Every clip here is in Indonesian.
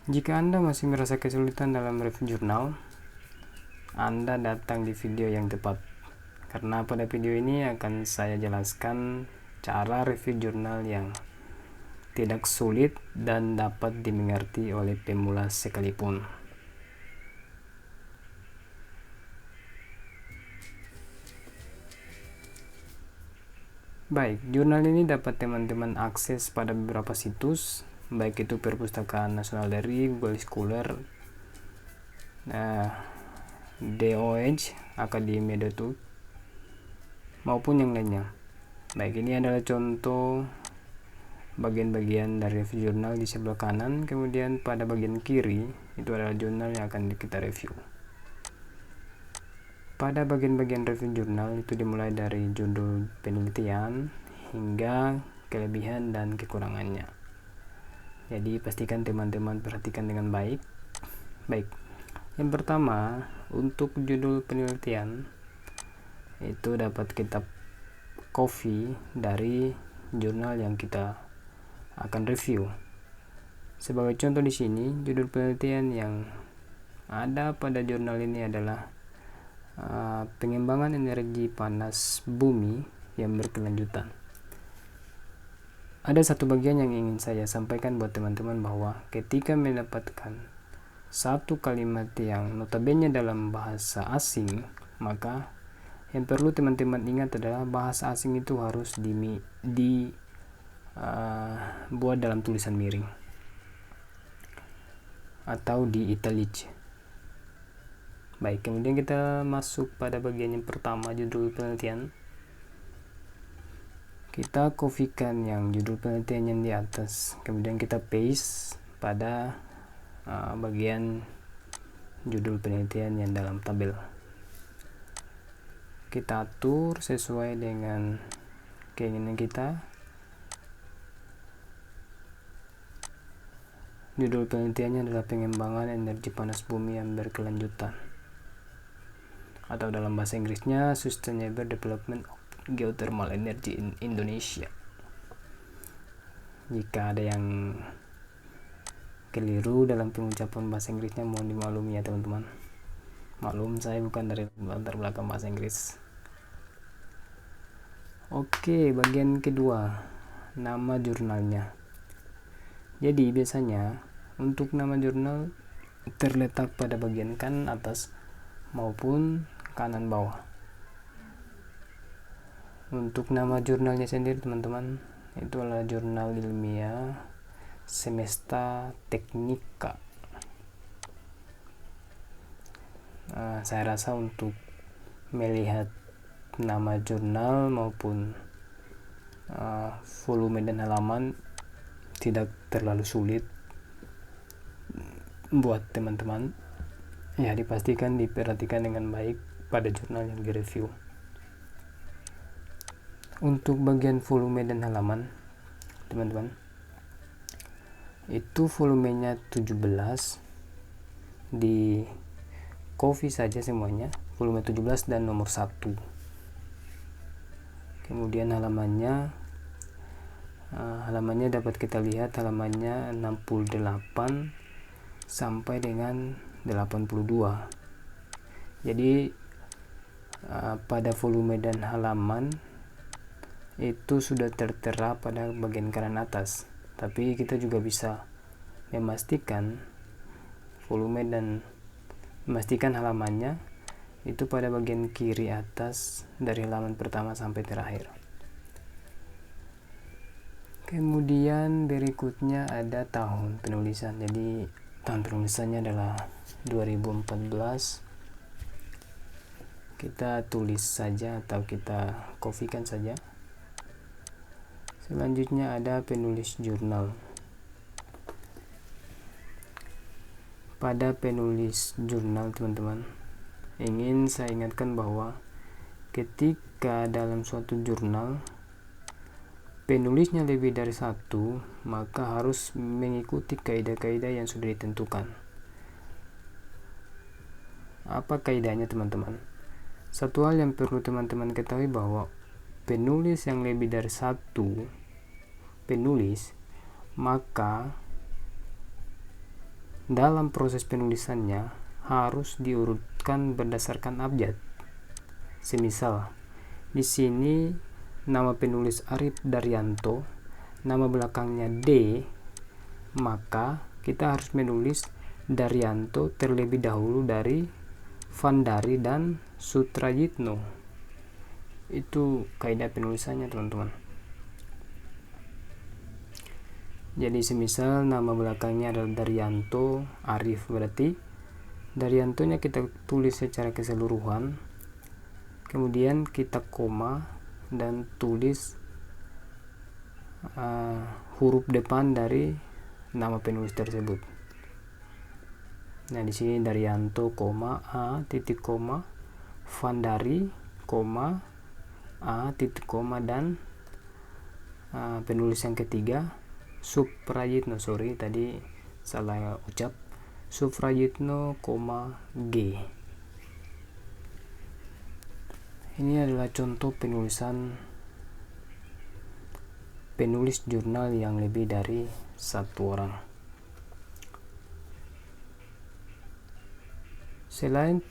Jika Anda masih merasa kesulitan dalam review jurnal, Anda datang di video yang tepat. Karena pada video ini akan saya jelaskan cara review jurnal yang tidak sulit dan dapat dimengerti oleh pemula sekalipun. Baik, jurnal ini dapat teman-teman akses pada beberapa situs, baik itu Perpustakaan Nasional dari Google Scholar, DOH, Akademia.org, maupun yang lainnya. Baik, ini adalah contoh bagian-bagian dari review jurnal di sebelah kanan. Kemudian pada bagian kiri itu adalah jurnal yang akan kita review. Pada bagian-bagian review jurnal itu dimulai dari judul penelitian hingga kelebihan dan kekurangannya. Jadi pastikan teman-teman perhatikan dengan baik. Baik, yang pertama untuk judul penelitian itu dapat kita copy dari jurnal yang kita akan review. Sebagai contoh di sini, judul penelitian yang ada pada jurnal ini adalah pengembangan energi panas bumi yang berkelanjutan. Ada satu bagian yang ingin saya sampaikan buat teman-teman bahwa ketika mendapatkan satu kalimat yang notabene dalam bahasa asing, maka yang perlu teman-teman ingat adalah bahasa asing itu harus dibuat dalam tulisan miring atau di italics. Baik, kemudian kita masuk pada bagian yang pertama, judul penelitian. Kita kopikan yang judul penelitian yang di atas, kemudian kita paste pada bagian judul penelitian yang dalam tabel. Kita atur sesuai dengan keinginan kita. Judul penelitiannya adalah pengembangan energi panas bumi yang berkelanjutan, atau dalam bahasa Inggrisnya Sustainable Development of Geothermal Energy in Indonesia. Jika ada yang keliru dalam pengucapan bahasa Inggrisnya, mohon dimaklumi ya teman-teman. Maklum, saya bukan dari latar belakang bahasa Inggris. Oke, bagian kedua, nama jurnalnya. Jadi biasanya untuk nama jurnal terletak pada bagian kanan atas maupun kanan bawah. Untuk nama jurnalnya sendiri teman-teman, itu adalah Jurnal Ilmiah Semesta Technica. Saya rasa untuk melihat nama jurnal maupun volume dan halaman tidak terlalu sulit buat teman-teman. Ya, dipastikan diperhatikan dengan baik pada jurnal yang direview. Untuk bagian volume dan halaman teman-teman, itu volumenya 17, di copy saja semuanya, volume 17 dan nomor 1. Kemudian halamannya dapat kita lihat, halamannya 68 sampai dengan 82. Jadi pada volume dan halaman itu sudah tertera pada bagian kanan atas, tapi kita juga bisa memastikan volume dan memastikan halamannya itu pada bagian kiri atas dari halaman pertama sampai terakhir. Kemudian berikutnya ada tahun penulisan. Jadi tahun penulisannya adalah 2014. Kita tulis saja atau kita kopikan saja. Selanjutnya ada penulis jurnal. Pada penulis jurnal teman-teman, ingin saya ingatkan bahwa ketika dalam suatu jurnal penulisnya lebih dari satu, maka harus mengikuti kaidah-kaidah yang sudah ditentukan. Apa kaidahnya teman-teman? Satu hal yang perlu teman-teman ketahui bahwa penulis yang lebih dari satu penulis, maka dalam proses penulisannya harus diurutkan berdasarkan abjad. Semisal di sini nama penulis Arif Daryanto, nama belakangnya D, maka kita harus menulis Daryanto terlebih dahulu dari Vandari dan Sutrajitno. Itu kaidah penulisannya, teman-teman. Jadi semisal nama belakangnya adalah Daryanto Arif, berarti Daryantonya kita tulis secara keseluruhan, kemudian kita koma dan tulis huruf depan dari nama penulis tersebut. Nah, di sini Daryanto, A, titik koma, Vandari, A, titik koma, dan penulis yang ketiga Suprayitno, tadi salah ucap, Suprayitno, G. Ini adalah contoh penulisan penulis jurnal yang lebih dari satu orang. Selain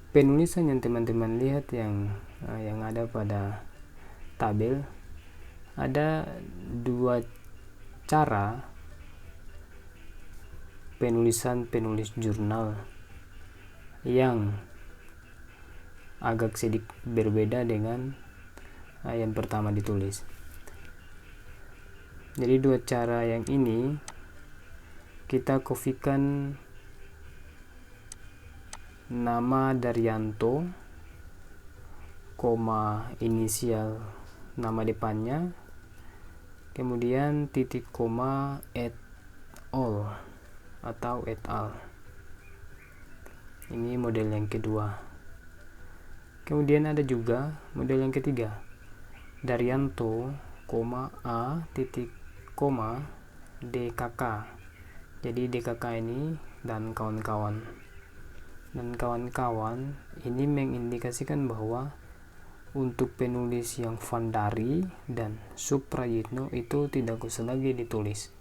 penulisan yang teman-teman lihat yang ada pada tabel, ada dua cara penulisan penulis jurnal yang agak sedikit berbeda dengan yang pertama ditulis. Jadi dua cara yang ini kita kopikan nama Daryanto, inisial nama depannya, kemudian titik koma et al atau et al. Ini model yang kedua. Kemudian ada juga model yang ketiga, Daryanto, A, titik koma DKK. Jadi DKK ini dan kawan-kawan ini mengindikasikan bahwa untuk penulis yang Vandari dan Suprayitno itu tidak usah lagi ditulis.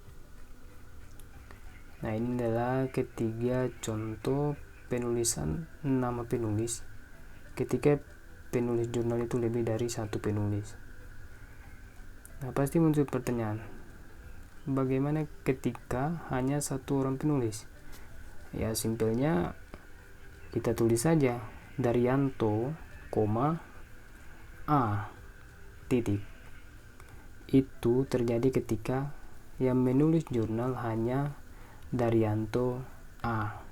Nah, ini adalah ketiga contoh penulisan nama penulis ketika penulis jurnal itu lebih dari satu penulis. Nah, pasti muncul pertanyaan, bagaimana ketika hanya satu orang penulis? Ya, simpelnya kita tulis saja Daryanto, A, titik. Itu terjadi ketika yang menulis jurnal hanya Daryanto A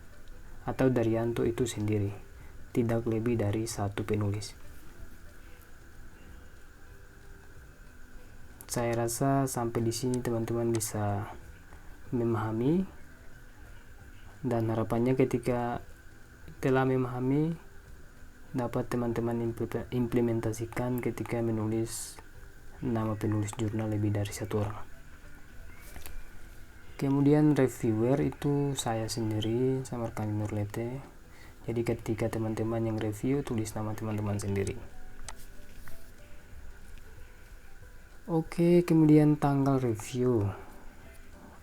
atau Daryanto itu sendiri, tidak lebih dari satu penulis. Saya rasa sampai di sini teman-teman bisa memahami, dan harapannya ketika telah memahami dapat teman-teman implementasikan ketika menulis nama penulis jurnal lebih dari satu orang. Kemudian reviewer itu saya sendiri, Samarkandi Nurlete. Jadi ketika teman-teman yang review, tulis nama teman-teman sendiri. Oke, kemudian tanggal review.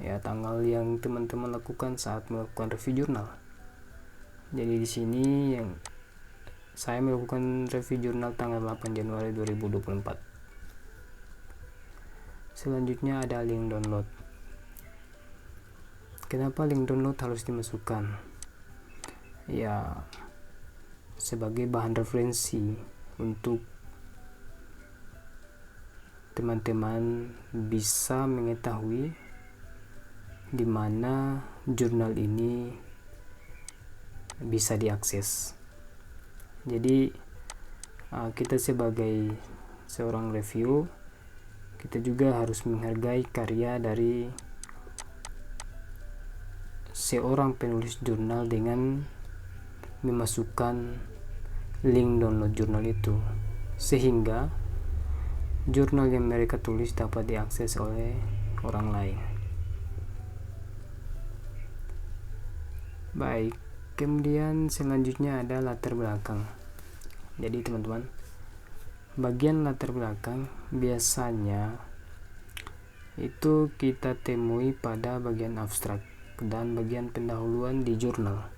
Ya, tanggal yang teman-teman lakukan saat melakukan review jurnal. Jadi di sini yang saya melakukan review jurnal tanggal 8 Januari 2024. Selanjutnya ada link download. Kenapa link download harus dimasukkan? Ya, sebagai bahan referensi untuk teman-teman bisa mengetahui di mana jurnal ini bisa diakses. Jadi kita sebagai seorang review, kita juga harus menghargai karya dari seorang penulis jurnal dengan memasukkan link download jurnal itu, sehingga jurnal yang mereka tulis dapat diakses oleh orang lain. Baik, kemudian selanjutnya ada latar belakang. Jadi teman-teman, bagian latar belakang biasanya itu kita temui pada bagian abstrak. dan bagian pendahuluan di jurnal.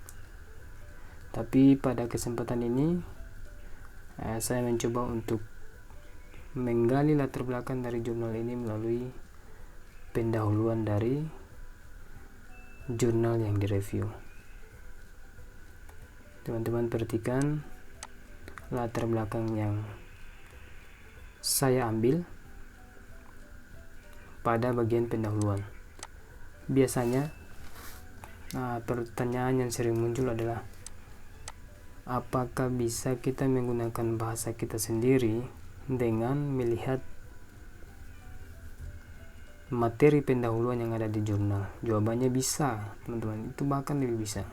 Tapi pada kesempatan ini saya mencoba untuk menggali latar belakang dari jurnal ini melalui pendahuluan dari jurnal yang direview. Teman-teman perhatikan latar belakang yang saya ambil pada bagian pendahuluan. Biasanya pertanyaan yang sering muncul adalah, apakah bisa kita menggunakan bahasa kita sendiri dengan melihat materi pendahuluan yang ada di jurnal? Jawabannya bisa, teman-teman. Itu bahkan lebih bisa.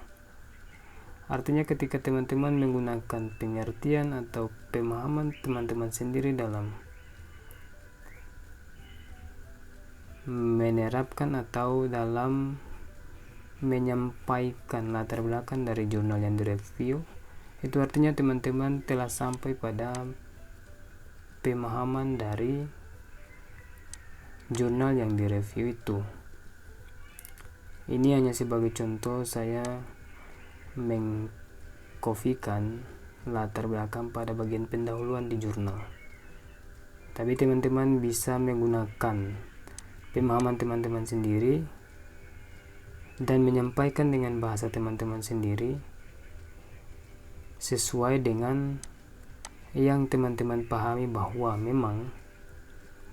Artinya ketika teman-teman menggunakan pengertian atau pemahaman teman-teman sendiri dalam menerapkan atau dalam menyampaikan latar belakang dari jurnal yang direview, itu artinya teman-teman telah sampai pada pemahaman dari jurnal yang direview itu. Ini hanya sebagai contoh saya mengkopikan latar belakang pada bagian pendahuluan di jurnal. Tapi teman-teman bisa menggunakan pemahaman teman-teman sendiri dan menyampaikan dengan bahasa teman-teman sendiri sesuai dengan yang teman-teman pahami, bahwa memang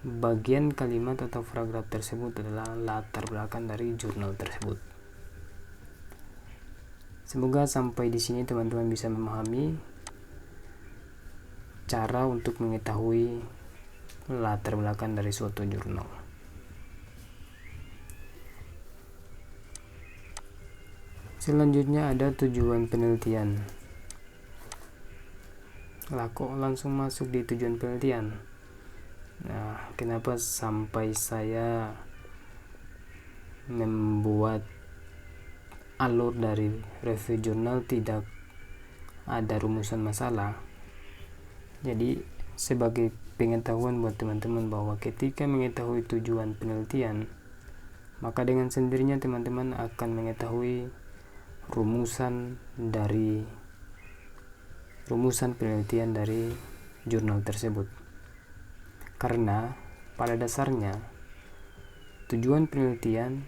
bagian kalimat atau paragraf tersebut adalah latar belakang dari jurnal tersebut. Semoga sampai di sini teman-teman bisa memahami cara untuk mengetahui latar belakang dari suatu jurnal. Selanjutnya ada tujuan penelitian. Kok langsung masuk di tujuan penelitian? Kenapa sampai saya membuat alur dari review jurnal tidak ada rumusan masalah? Jadi sebagai pengetahuan buat teman-teman bahwa ketika mengetahui tujuan penelitian, maka dengan sendirinya teman-teman akan mengetahui rumusan penelitian dari jurnal tersebut. Karena pada dasarnya tujuan penelitian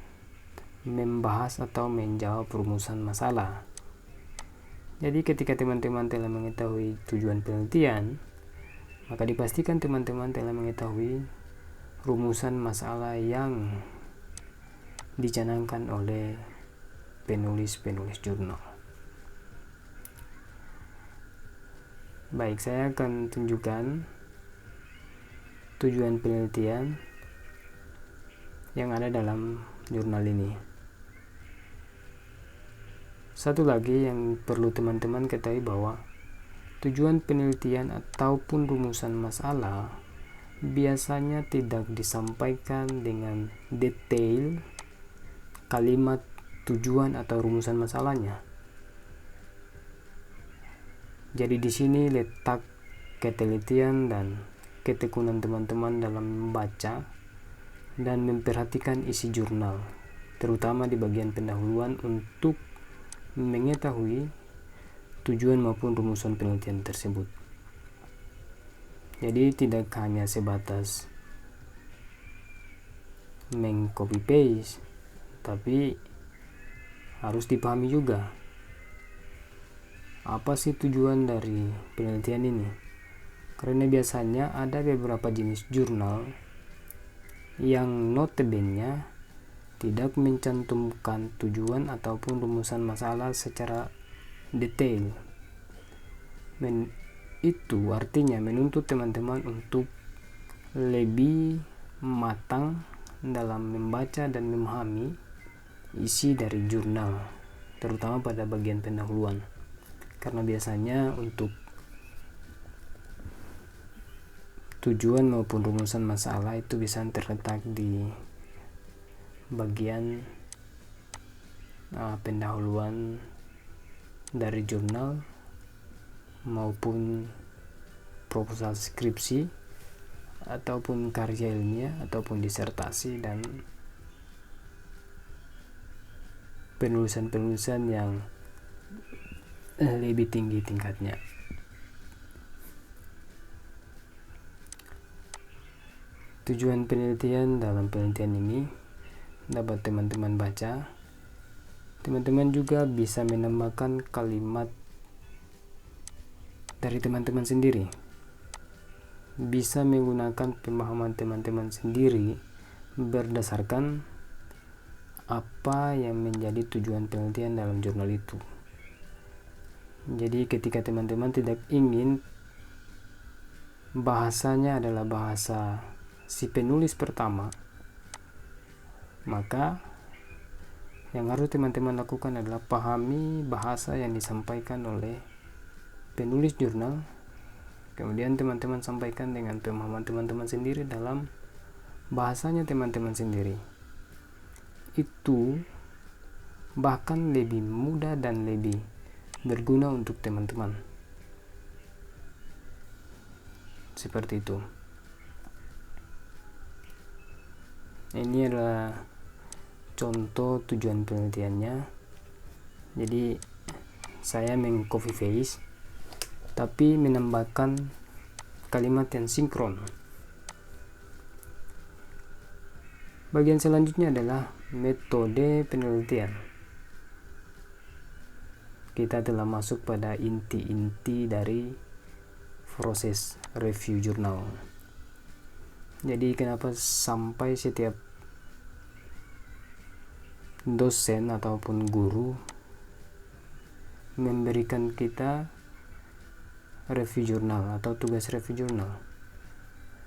membahas atau menjawab rumusan masalah. Jadi ketika teman-teman telah mengetahui tujuan penelitian, maka dipastikan teman-teman telah mengetahui rumusan masalah yang dicanangkan oleh penulis jurnal. Baik, saya akan tunjukkan tujuan penelitian yang ada dalam jurnal ini. Satu lagi yang perlu teman-teman ketahui bahwa tujuan penelitian ataupun rumusan masalah biasanya tidak disampaikan dengan detail kalimat tujuan atau rumusan masalahnya. Jadi di sini letak ketelitian dan ketekunan teman-teman dalam membaca dan memperhatikan isi jurnal, terutama di bagian pendahuluan untuk mengetahui tujuan maupun rumusan penelitian tersebut. Jadi tidak hanya sebatas meng-copy paste, tapi harus dipahami juga apa sih tujuan dari penelitian ini. Karena biasanya ada beberapa jenis jurnal yang notabene tidak mencantumkan tujuan ataupun rumusan masalah secara detail. Itu artinya menuntut teman-teman untuk lebih matang dalam membaca dan memahami isi dari jurnal, terutama pada bagian pendahuluan. Karena biasanya untuk tujuan maupun rumusan masalah itu bisa terletak di bagian pendahuluan dari jurnal maupun proposal skripsi ataupun karya ilmiah ataupun disertasi dan penulisan-penulisan yang lebih tinggi tingkatnya. Tujuan penelitian dalam penelitian ini dapat teman-teman baca. Teman-teman juga bisa menambahkan kalimat dari teman-teman sendiri. Bisa menggunakan pemahaman teman-teman sendiri berdasarkan apa yang menjadi tujuan penelitian dalam jurnal itu. Jadi ketika teman-teman tidak ingin bahasanya adalah bahasa si penulis pertama, maka yang harus teman-teman lakukan adalah pahami bahasa yang disampaikan oleh penulis jurnal, kemudian teman-teman sampaikan dengan pemahaman teman-teman sendiri dalam bahasanya teman-teman sendiri. Itu bahkan lebih mudah dan lebih berguna untuk teman-teman. Seperti itu. Ini adalah contoh tujuan penelitiannya. Jadi saya meng-copy paste tapi menambahkan kalimat yang sinkron. Bagian selanjutnya adalah metode penelitian. Kita telah masuk pada inti-inti dari proses review jurnal. Jadi kenapa sampai setiap dosen ataupun guru memberikan kita review jurnal atau tugas review jurnal?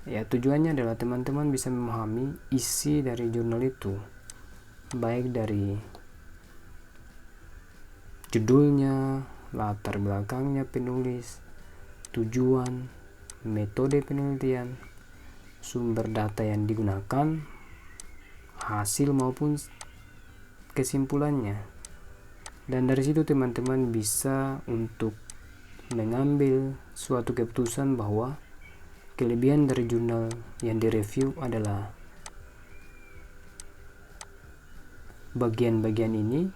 Ya, tujuannya adalah teman-teman bisa memahami isi dari jurnal itu, baik dari judulnya, latar belakangnya penulis, tujuan, metode penelitian, sumber data yang digunakan, hasil maupun kesimpulannya. Dan dari situ teman-teman bisa untuk mengambil suatu keputusan bahwa kelebihan dari jurnal yang direview adalah bagian-bagian ini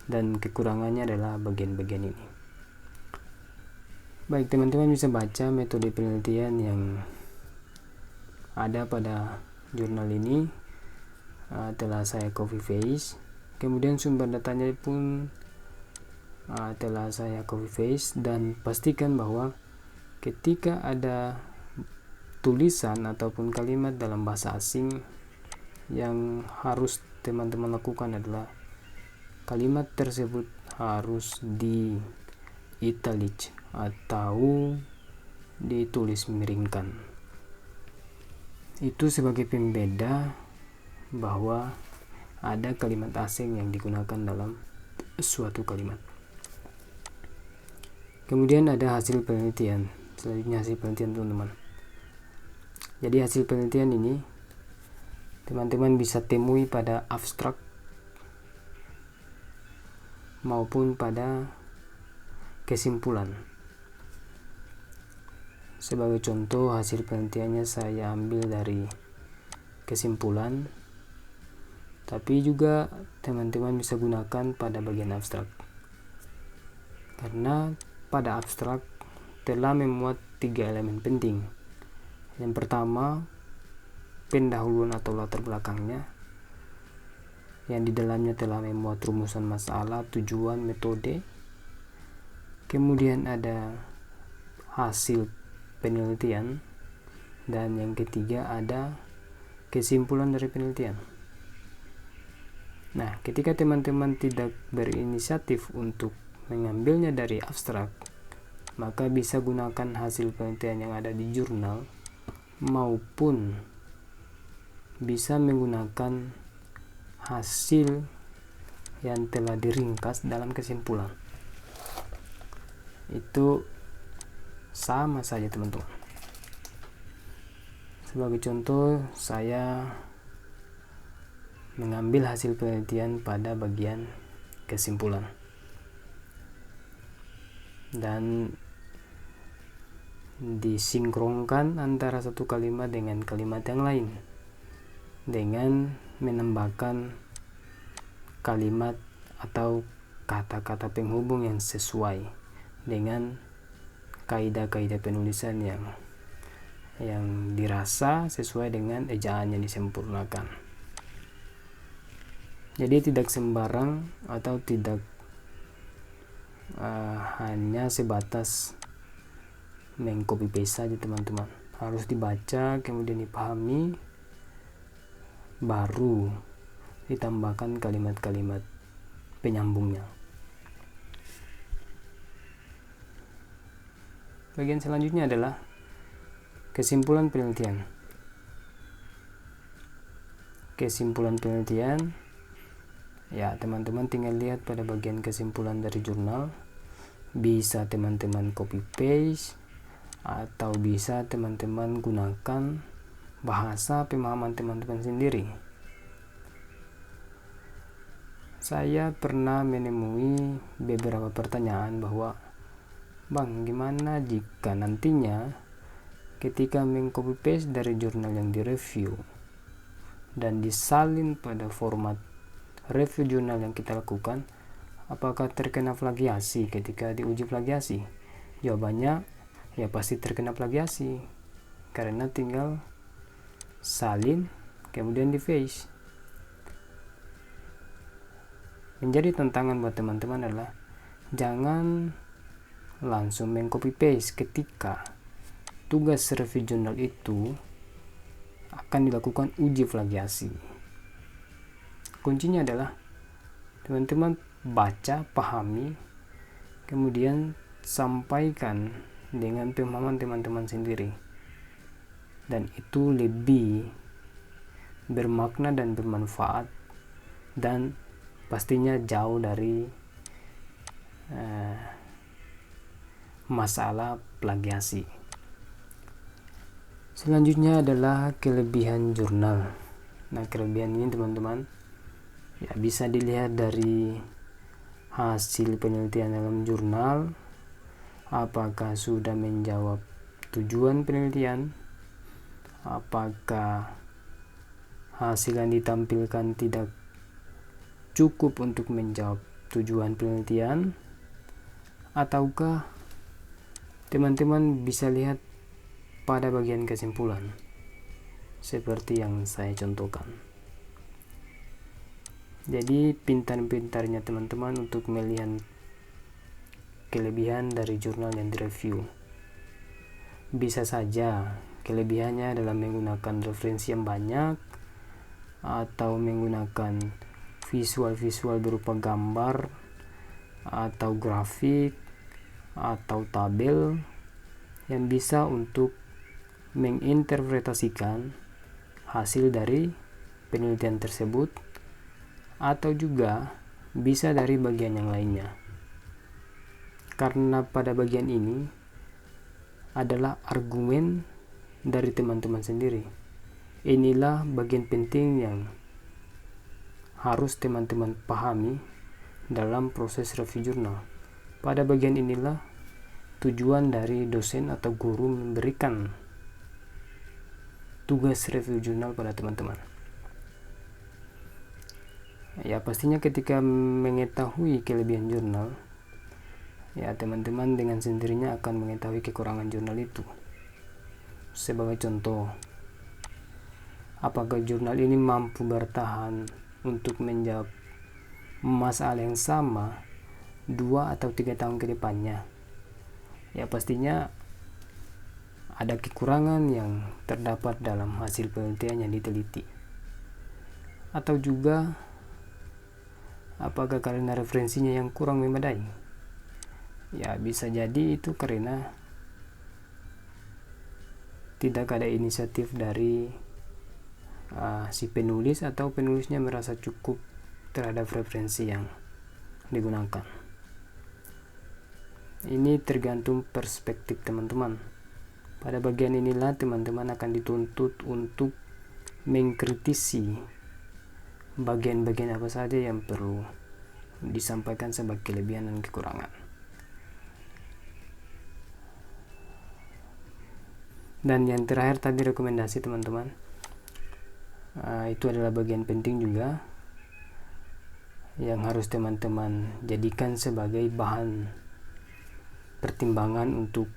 dan kekurangannya adalah bagian-bagian ini. Baik, teman-teman bisa baca metode penelitian yang ada pada jurnal ini. Telah saya copy paste, kemudian sumber datanya pun telah saya copy paste, dan pastikan bahwa ketika ada tulisan ataupun kalimat dalam bahasa asing, yang harus teman-teman lakukan adalah kalimat tersebut harus di italic atau ditulis miringkan. Itu sebagai pembeda bahwa ada kalimat asing yang digunakan dalam suatu kalimat. Kemudian ada hasil penelitian. Selanjutnya hasil penelitian, teman-teman. Jadi hasil penelitian ini teman-teman bisa temui pada abstrak maupun pada kesimpulan. Sebagai contoh, hasil penelitiannya saya ambil dari kesimpulan, tapi juga teman-teman bisa gunakan pada bagian abstrak, karena pada abstrak telah memuat 3 elemen penting. Yang pertama, pendahuluan atau latar belakangnya, yang di dalamnya telah memuat rumusan masalah, tujuan, metode. Kemudian ada hasil penelitian, dan yang ketiga ada kesimpulan dari penelitian. Nah, ketika teman-teman tidak berinisiatif untuk mengambilnya dari abstrak, maka bisa gunakan hasil penelitian yang ada di jurnal, maupun bisa menggunakan hasil yang telah diringkas dalam kesimpulan. Itu sama saja, teman-teman. Sebagai contoh, saya mengambil hasil penelitian pada bagian kesimpulan, dan disinkronkan antara satu kalimat dengan kalimat yang lain dengan menambahkan kalimat atau kata-kata penghubung yang sesuai dengan kaidah-kaidah penulisan yang dirasa sesuai dengan ejaan yang disempurnakan. Jadi tidak sembarang atau tidak hanya sebatas meng-copy paste saja teman-teman, harus dibaca kemudian dipahami, baru ditambahkan kalimat-kalimat penyambungnya. Bagian selanjutnya adalah kesimpulan penelitian. Kesimpulan penelitian, ya teman-teman tinggal lihat pada bagian kesimpulan dari jurnal. Bisa teman-teman copy paste atau bisa teman-teman gunakan bahasa pemahaman teman-teman sendiri. Saya pernah menemui beberapa pertanyaan bahwa, Bang, gimana jika nantinya ketika meng-copy paste dari jurnal yang direview dan disalin pada format review jurnal yang kita lakukan, apakah terkena plagiasi ketika diuji plagiasi? Jawabannya, ya pasti terkena plagiasi, karena tinggal salin kemudian di paste. Menjadi tantangan buat teman-teman adalah jangan langsung meng-copy paste ketika tugas review jurnal itu akan dilakukan uji plagiasi. Kuncinya adalah teman-teman baca, pahami, kemudian sampaikan dengan pemahaman teman-teman sendiri, dan itu lebih bermakna dan bermanfaat, dan pastinya jauh dari masalah plagiasi. Selanjutnya adalah kelebihan jurnal. Nah, kelebihan ini teman-teman ya bisa dilihat dari hasil penelitian dalam jurnal, apakah sudah menjawab tujuan penelitian, apakah hasil yang ditampilkan tidak cukup untuk menjawab tujuan penelitian, ataukah teman-teman bisa lihat pada bagian kesimpulan seperti yang saya contohkan. Jadi pintar-pintarnya teman-teman untuk melihat kelebihan dari jurnal yang direview. Bisa saja kelebihannya adalah menggunakan referensi yang banyak, atau menggunakan visual-visual berupa gambar atau grafik atau tabel yang bisa untuk menginterpretasikan hasil dari penelitian tersebut, atau juga bisa dari bagian yang lainnya. Karena pada bagian ini adalah argumen dari teman-teman sendiri. Inilah bagian penting yang harus teman-teman pahami dalam proses review jurnal. Pada bagian inilah tujuan dari dosen atau guru memberikan tugas review jurnal pada teman-teman. Ya pastinya ketika mengetahui kelebihan jurnal, ya teman-teman dengan sendirinya akan mengetahui kekurangan jurnal itu. Sebagai contoh, apakah jurnal ini mampu bertahan untuk menjawab masalah yang sama 2 atau 3 tahun ke depannya? Ya pastinya ada kekurangan yang terdapat dalam hasil penelitian yang diteliti. Atau juga apakah karena referensinya yang kurang memadai? Ya bisa jadi itu karena tidak ada inisiatif dari si penulis, atau penulisnya merasa cukup terhadap referensi yang digunakan. Ini tergantung perspektif teman-teman. Pada bagian inilah teman-teman akan dituntut untuk mengkritisi bagian-bagian apa saja yang perlu disampaikan sebagai kelebihan dan kekurangan. Dan yang terakhir tadi rekomendasi teman-teman, itu adalah bagian penting juga. yang harus teman-teman jadikan sebagai bahan pertimbangan untuk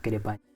kedepannya.